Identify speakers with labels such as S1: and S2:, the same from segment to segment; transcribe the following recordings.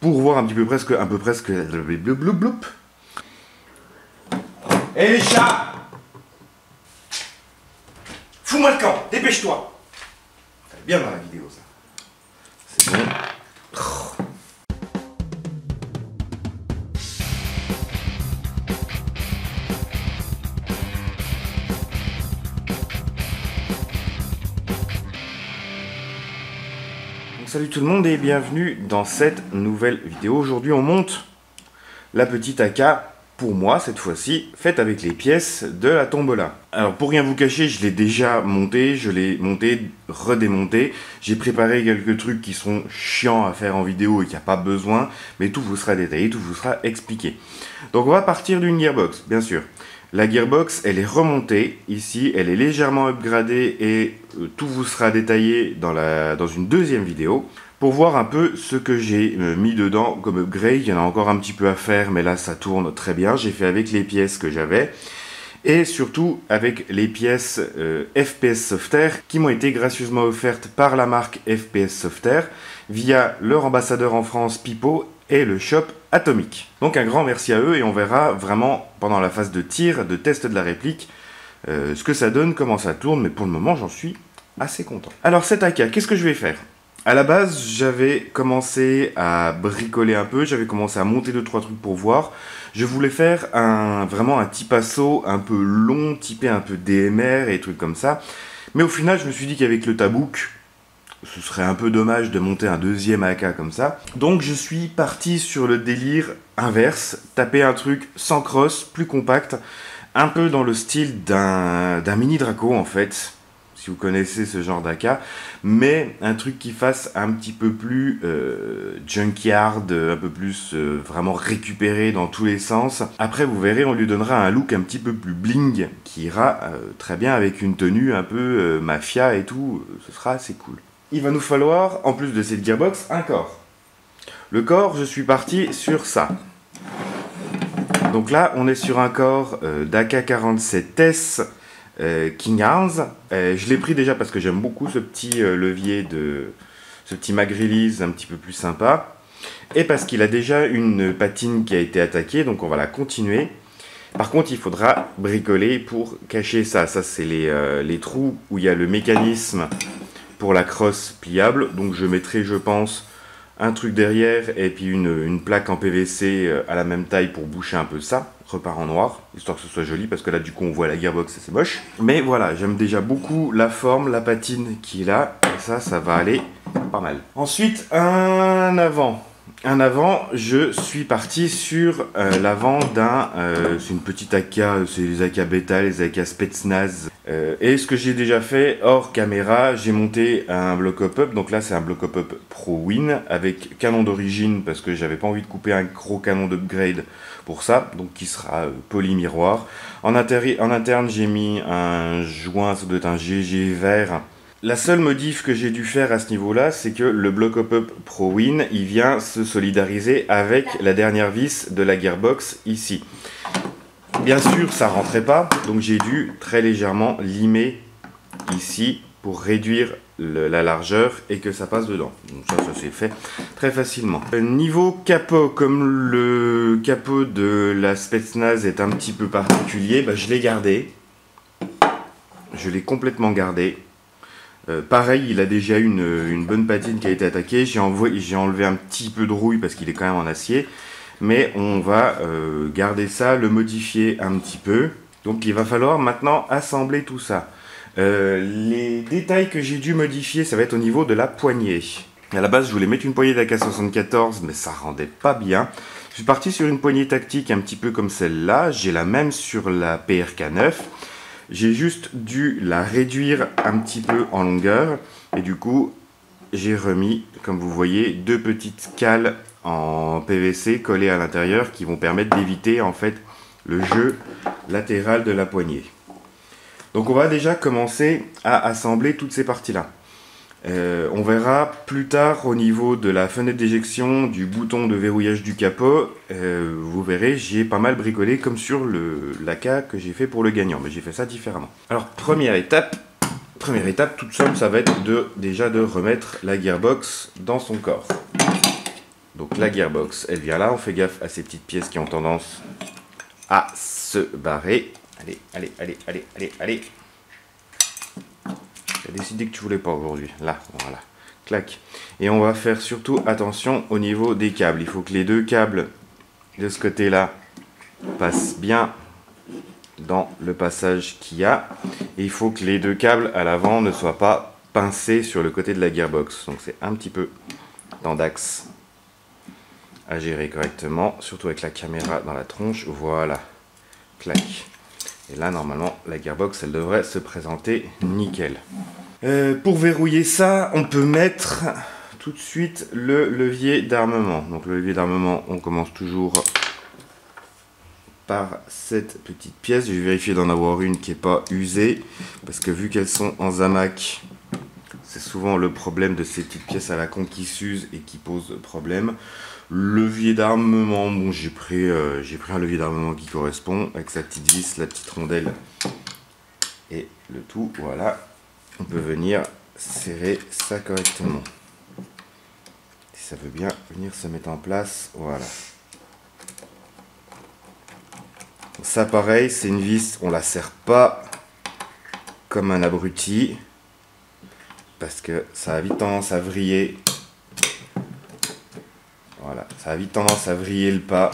S1: pour voir un peu presque... Bloup. Hé les chats! Fous-moi le camp, dépêche-toi! Ça va bien dans la vidéo ça. C'est bon. Salut tout le monde et bienvenue dans cette nouvelle vidéo. Aujourd'hui on monte la petite AK, pour moi cette fois-ci, faite avec les pièces de la Tombola. Alors pour rien vous cacher, je l'ai déjà monté, redémonté. J'ai préparé quelques trucs qui sont chiants à faire en vidéo et qu'il n'y a pas besoin, mais tout vous sera détaillé, tout vous sera expliqué. Donc on va partir d'une gearbox, bien sûr. La gearbox, elle est remontée ici, elle est légèrement upgradée et tout vous sera détaillé dans une deuxième vidéo pour voir un peu ce que j'ai mis dedans comme upgrade. Il y en a encore un petit peu à faire, mais là ça tourne très bien. J'ai fait avec les pièces que j'avais et surtout avec les pièces FPS Software qui m'ont été gracieusement offertes par la marque FPS Software via leur ambassadeur en France Pipo et le shop Atomic. Donc un grand merci à eux et on verra vraiment pendant la phase de tir, de test de la réplique, ce que ça donne, comment ça tourne, mais pour le moment j'en suis assez content. Alors cette AK, qu'est-ce que je vais faire? À la base, j'avais commencé à bricoler un peu, j'avais commencé à monter 2-3 trucs pour voir. Je voulais faire vraiment un type assaut un peu long, typé un peu DMR et trucs comme ça. Mais au final, je me suis dit qu'avec le Tabouk, ce serait un peu dommage de monter un deuxième AK comme ça. Donc je suis parti sur le délire inverse, taper un truc sans crosse, plus compact, un peu dans le style d'un mini Draco en fait, si vous connaissez ce genre d'AK, mais un truc qui fasse un petit peu plus junkyard, un peu plus vraiment récupéré dans tous les sens. Après vous verrez, on lui donnera un look un petit peu plus bling, qui ira très bien avec une tenue un peu mafia et tout, ce sera assez cool. Il va nous falloir, en plus de cette gearbox, un corps. Le corps, je suis parti sur ça. Donc là, on est sur un corps d'AK-47S King Arms. Je l'ai pris déjà parce que j'aime beaucoup ce petit levier, ce petit mag release un petit peu plus sympa. Et parce qu'il a déjà une patine qui a été attaquée, donc on va la continuer. Par contre, il faudra bricoler pour cacher ça. Ça, c'est les trous où il y a le mécanisme pour la crosse pliable, donc je mettrai, je pense, un truc derrière et puis une plaque en PVC à la même taille pour boucher un peu ça, repart en noir, histoire que ce soit joli, parce que là du coup on voit la gearbox et c'est moche. Mais voilà, j'aime déjà beaucoup la forme, la patine qui est là, et ça va aller pas mal. Ensuite, un avant. Un avant, je suis parti sur l'avant c'est une petite AK, c'est les AK Beta, les AK Spetsnaz. Et ce que j'ai déjà fait hors caméra, j'ai monté un bloc up, donc là c'est un bloc up Pro Win avec canon d'origine parce que j'avais pas envie de couper un gros canon d'upgrade pour ça, donc qui sera poly miroir. En interne, j'ai mis un joint, ça doit être un GG vert. La seule modif que j'ai dû faire à ce niveau-là, c'est que le block up Pro Win, il vient se solidariser avec la dernière vis de la gearbox ici. Bien sûr, ça rentrait pas, donc j'ai dû très légèrement limer ici pour réduire la largeur et que ça passe dedans. Donc ça s'est fait très facilement. Niveau capot, comme le capot de la Spetsnaz est un petit peu particulier, je l'ai gardé. Je l'ai complètement gardé. Pareil, il a déjà une bonne patine qui a été attaquée. J'ai enlevé un petit peu de rouille parce qu'il est quand même en acier. Mais on va garder ça, le modifier un petit peu. Donc il va falloir maintenant assembler tout ça. Les détails que j'ai dû modifier, ça va être au niveau de la poignée. À la base, je voulais mettre une poignée d'AK-74, mais ça rendait pas bien. Je suis parti sur une poignée tactique un petit peu comme celle-là. J'ai la même sur la PRK9. J'ai juste dû la réduire un petit peu en longueur et du coup j'ai remis, comme vous voyez, deux petites cales en PVC collées à l'intérieur qui vont permettre d'éviter en fait le jeu latéral de la poignée. Donc on va déjà commencer à assembler toutes ces parties là. On verra plus tard au niveau de la fenêtre d'éjection, du bouton de verrouillage du capot, vous verrez, j'y ai pas mal bricolé comme sur l'AK que j'ai fait pour le gagnant, mais j'ai fait ça différemment. Alors première étape toute simple, ça va être déjà de remettre la gearbox dans son corps. Donc la gearbox, elle vient là. On fait gaffe à ces petites pièces qui ont tendance à se barrer. Allez, allez, allez, allez, allez, allez. Tu as décidé que tu voulais pas aujourd'hui. Là, voilà. Clac. Et on va faire surtout attention au niveau des câbles. Il faut que les deux câbles de ce côté-là passent bien dans le passage qu'il y a. Et il faut que les deux câbles à l'avant ne soient pas pincés sur le côté de la gearbox. Donc c'est un petit peu tendax à gérer correctement, surtout avec la caméra dans la tronche. Voilà. Clac. Et là, normalement, la gearbox, elle devrait se présenter nickel. Pour verrouiller ça, on peut mettre tout de suite le levier d'armement. Donc le levier d'armement, on commence toujours par cette petite pièce. Je vais vérifier d'en avoir une qui n'est pas usée, parce que vu qu'elles sont en zamac, c'est souvent le problème de ces petites pièces à la con qui s'usent et qui posent problème. Levier d'armement, bon, j'ai pris un levier d'armement qui correspond, avec sa petite vis, la petite rondelle et le tout, voilà. On peut venir serrer ça correctement. Si ça veut bien venir se mettre en place, voilà. Ça pareil, c'est une vis, on la serre pas comme un abruti, parce que ça a vite tendance à vriller. Voilà, ça a vite tendance à vriller le pas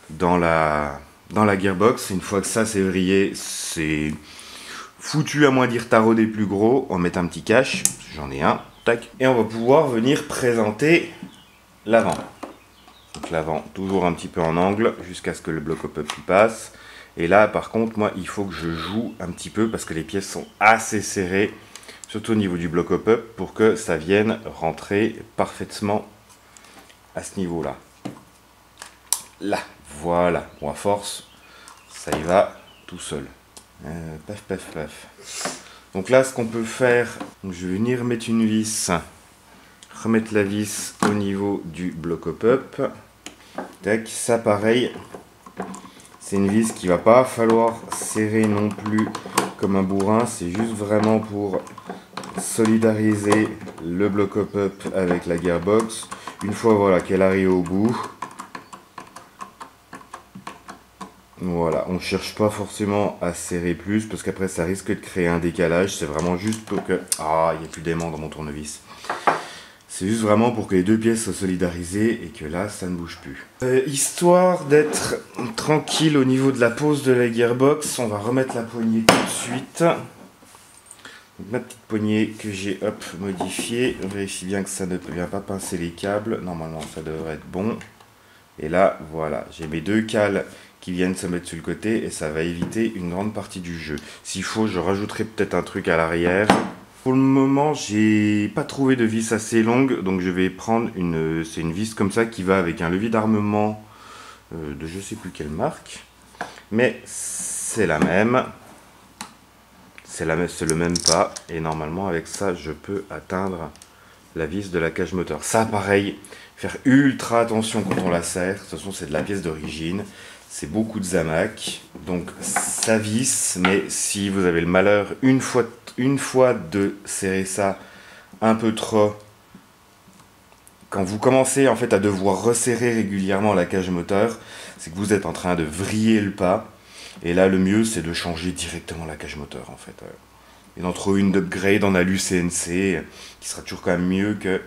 S1: dans la gearbox. Une fois que ça c'est vrillé, c'est foutu à moins d'y retarauder plus gros. On met un petit cache, j'en ai un, tac. Et on va pouvoir venir présenter l'avant. Donc l'avant, toujours un petit peu en angle, jusqu'à ce que le bloc-up passe. Et là, par contre, moi, il faut que je joue un petit peu, parce que les pièces sont assez serrées, surtout au niveau du bloc-up, pour que ça vienne rentrer parfaitement à ce niveau-là. Là, voilà. Bon, à force, ça y va tout seul. Paf, paf, paf. Donc là, ce qu'on peut faire, je vais venir mettre une vis, remettre la vis au niveau du bloc-up. Tac, ça pareil, c'est une vis qui va pas falloir serrer non plus comme un bourrin, c'est juste vraiment pour solidariser le bloc-up avec la gearbox. Une fois voilà qu'elle arrive au bout, voilà, on cherche pas forcément à serrer plus parce qu'après ça risque de créer un décalage. C'est vraiment juste pour que... Ah, il n'y a plus d'aimant dans mon tournevis. C'est juste vraiment pour que les deux pièces soient solidarisées et que là ça ne bouge plus. Histoire d'être tranquille au niveau de la pose de la gearbox, on va remettre la poignée tout de suite. Donc, ma petite poignée que j'ai modifiée, on vérifie bien que ça ne vient pas pincer les câbles. Normalement ça devrait être bon. Et là voilà, j'ai mes deux cales qui viennent se mettre sur le côté et ça va éviter une grande partie du jeu. S'il faut, je rajouterai peut-être un truc à l'arrière. Pour le moment, j'ai pas trouvé de vis assez longue, donc je vais prendre c'est une vis comme ça qui va avec un levier d'armement de je sais plus quelle marque, mais c'est la même. C'est le même pas et normalement avec ça je peux atteindre la vis de la cage moteur. Ça pareil, faire ultra attention quand on la serre. De toute façon c'est de la pièce d'origine, c'est beaucoup de zamac, donc ça visse, mais si vous avez le malheur une fois de serrer ça un peu trop, quand vous commencez en fait à devoir resserrer régulièrement la cage moteur, c'est que vous êtes en train de vriller le pas. Et là, le mieux, c'est de changer directement la cage moteur, en fait. Et d'en trouver une d'upgrade en alu CNC, qui sera toujours quand même mieux que...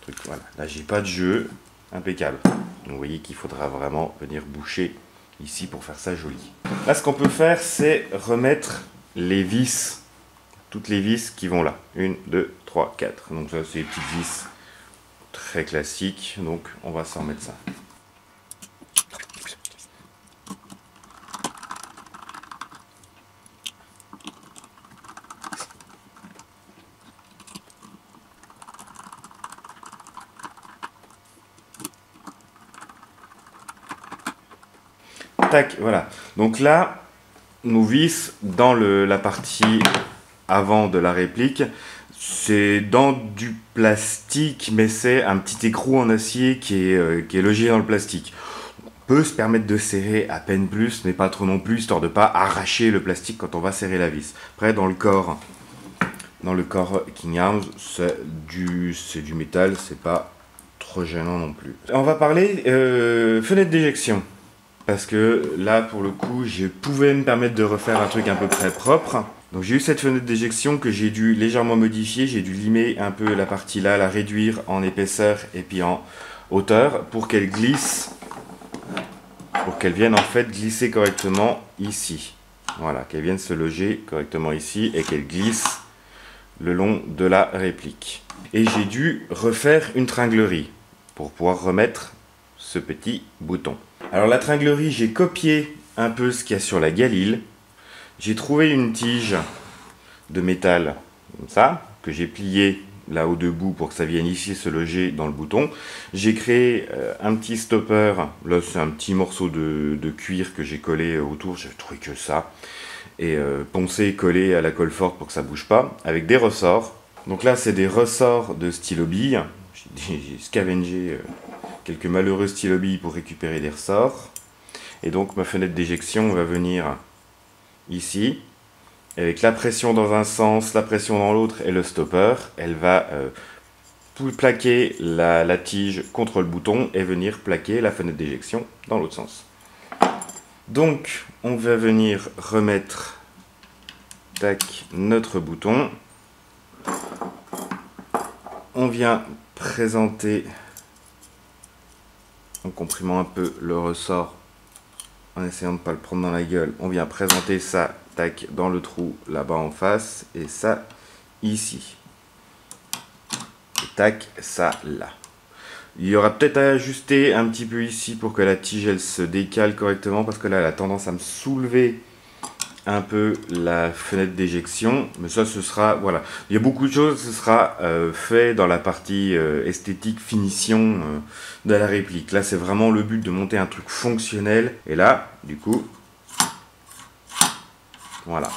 S1: Truc, voilà. Là, j'ai pas de jeu. Impeccable. Donc, vous voyez qu'il faudra vraiment venir boucher ici pour faire ça joli. Là, ce qu'on peut faire, c'est remettre les vis. Toutes les vis qui vont là. 1, 2, 3, 4. Donc ça, c'est les petites vis très classiques. Donc, on va s'en remettre ça. Tac, voilà. Donc là, nos vis dans la partie avant de la réplique, c'est dans du plastique, mais c'est un petit écrou en acier qui est logé dans le plastique. On peut se permettre de serrer à peine plus, mais pas trop non plus, histoire de ne pas arracher le plastique quand on va serrer la vis. Après, dans le corps King Arms, c'est du métal, c'est pas trop gênant non plus. On va parler fenêtre d'éjection. Parce que là, pour le coup, je pouvais me permettre de refaire un truc à peu près propre. Donc j'ai eu cette fenêtre d'éjection que j'ai dû légèrement modifier. J'ai dû limer un peu la partie là, la réduire en épaisseur et puis en hauteur pour qu'elle glisse. Pour qu'elle vienne en fait glisser correctement ici. Voilà, qu'elle vienne se loger correctement ici et qu'elle glisse le long de la réplique. Et j'ai dû refaire une tringlerie pour pouvoir remettre ce petit bouton. Alors la tringlerie, j'ai copié un peu ce qu'il y a sur la Galil. J'ai trouvé une tige de métal comme ça, que j'ai pliée là au debout pour que ça vienne ici se loger dans le bouton. J'ai créé un petit stopper, là c'est un petit morceau de cuir que j'ai collé autour, j'avais trouvé que ça. Et poncé et collé à la colle forte pour que ça bouge pas, avec des ressorts. Donc là c'est des ressorts de stylo bille. J'ai scavengé quelques malheureux stylo billes pour récupérer des ressorts. Et donc ma fenêtre d'éjection va venir ici. Avec la pression dans un sens, la pression dans l'autre et le stopper, elle va plaquer la tige contre le bouton et venir plaquer la fenêtre d'éjection dans l'autre sens. Donc on va venir remettre tac, notre bouton. On vient présenter en comprimant un peu le ressort, en essayant de ne pas le prendre dans la gueule, on vient présenter ça tac, dans le trou là-bas en face, et ça ici. Et tac, ça là. Il y aura peut-être à ajuster un petit peu ici pour que la tige elle se décale correctement, parce que là elle a tendance à me soulever un peu la fenêtre d'éjection, mais ça ce sera, voilà, il y a beaucoup de choses, ce sera fait dans la partie esthétique, finition de la réplique. Là c'est vraiment le but de monter un truc fonctionnel, et là du coup voilà,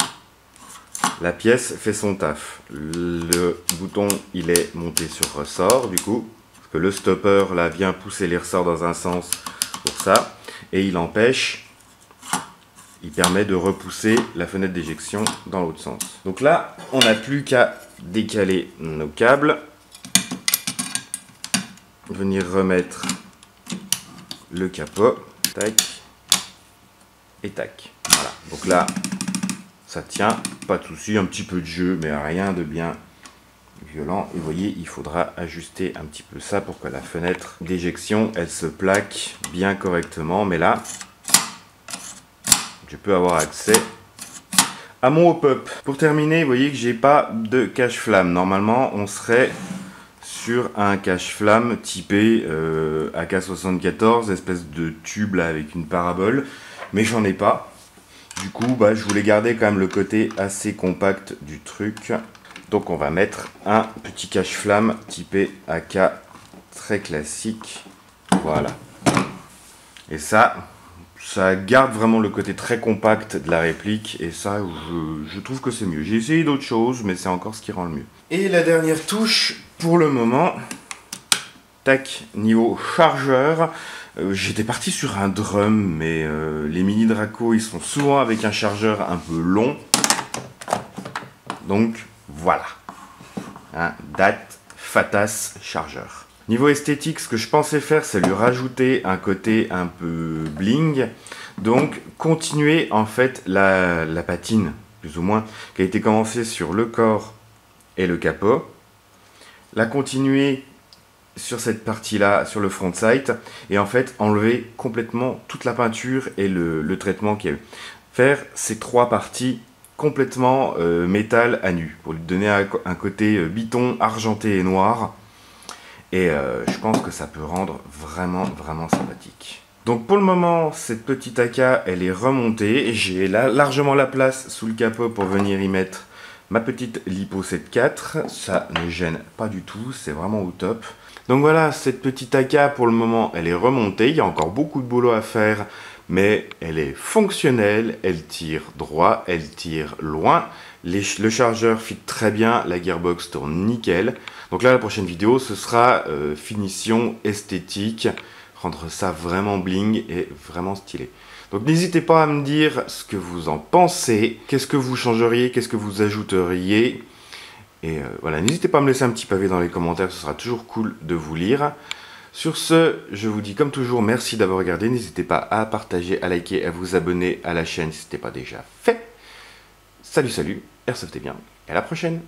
S1: la pièce fait son taf. Le bouton il est monté sur ressort du coup, parce que le stopper là vient pousser les ressorts dans un sens pour ça, et il empêche. Il permet de repousser la fenêtre d'éjection dans l'autre sens. Donc là, on n'a plus qu'à décaler nos câbles. Venir remettre le capot. Tac. Et tac. Voilà. Donc là, ça tient. Pas de souci. Un petit peu de jeu, mais rien de bien violent. Et vous voyez, il faudra ajuster un petit peu ça pour que la fenêtre d'éjection, elle se plaque bien correctement. Mais là, je peux avoir accès à mon hop-up. Pour terminer, vous voyez que j'ai pas de cache-flamme. Normalement, on serait sur un cache-flamme typé AK-74, espèce de tube là avec une parabole, mais j'en ai pas. Du coup, je voulais garder quand même le côté assez compact du truc. Donc on va mettre un petit cache-flamme typé AK très classique. Voilà. Et ça garde vraiment le côté très compact de la réplique, et ça, je trouve que c'est mieux. J'ai essayé d'autres choses, mais c'est encore ce qui rend le mieux. Et la dernière touche, pour le moment, tac, niveau chargeur, j'étais parti sur un drum, mais les mini Draco, ils sont souvent avec un chargeur un peu long. Donc, voilà. Un DAT Fatas chargeur. Niveau esthétique, ce que je pensais faire, c'est lui rajouter un côté un peu bling. Donc, continuer en fait la patine, plus ou moins, qui a été commencée sur le corps et le capot. La continuer sur cette partie-là, sur le front sight. Et en fait, enlever complètement toute la peinture et le traitement qu'il y a eu. Faire ces trois parties complètement métal à nu, pour lui donner un côté biton argenté et noir. Et je pense que ça peut rendre vraiment, vraiment sympathique. Donc pour le moment, cette petite AK, elle est remontée. J'ai largement la place sous le capot pour venir y mettre ma petite Lipo 7.4. Ça ne gêne pas du tout, c'est vraiment au top. Donc voilà, cette petite AK, pour le moment, elle est remontée. Il y a encore beaucoup de boulot à faire, mais elle est fonctionnelle. Elle tire droit, elle tire loin. Le chargeur fit très bien, la gearbox tourne nickel. Donc là, la prochaine vidéo, ce sera finition esthétique, rendre ça vraiment bling et vraiment stylé. Donc n'hésitez pas à me dire ce que vous en pensez, qu'est-ce que vous changeriez, qu'est-ce que vous ajouteriez. Et voilà, n'hésitez pas à me laisser un petit pavé dans les commentaires, ce sera toujours cool de vous lire. Sur ce, je vous dis comme toujours merci d'avoir regardé. N'hésitez pas à partager, à liker, à vous abonner à la chaîne si ce n'était pas déjà fait. Salut, salut, airsoftez bien, et à la prochaine.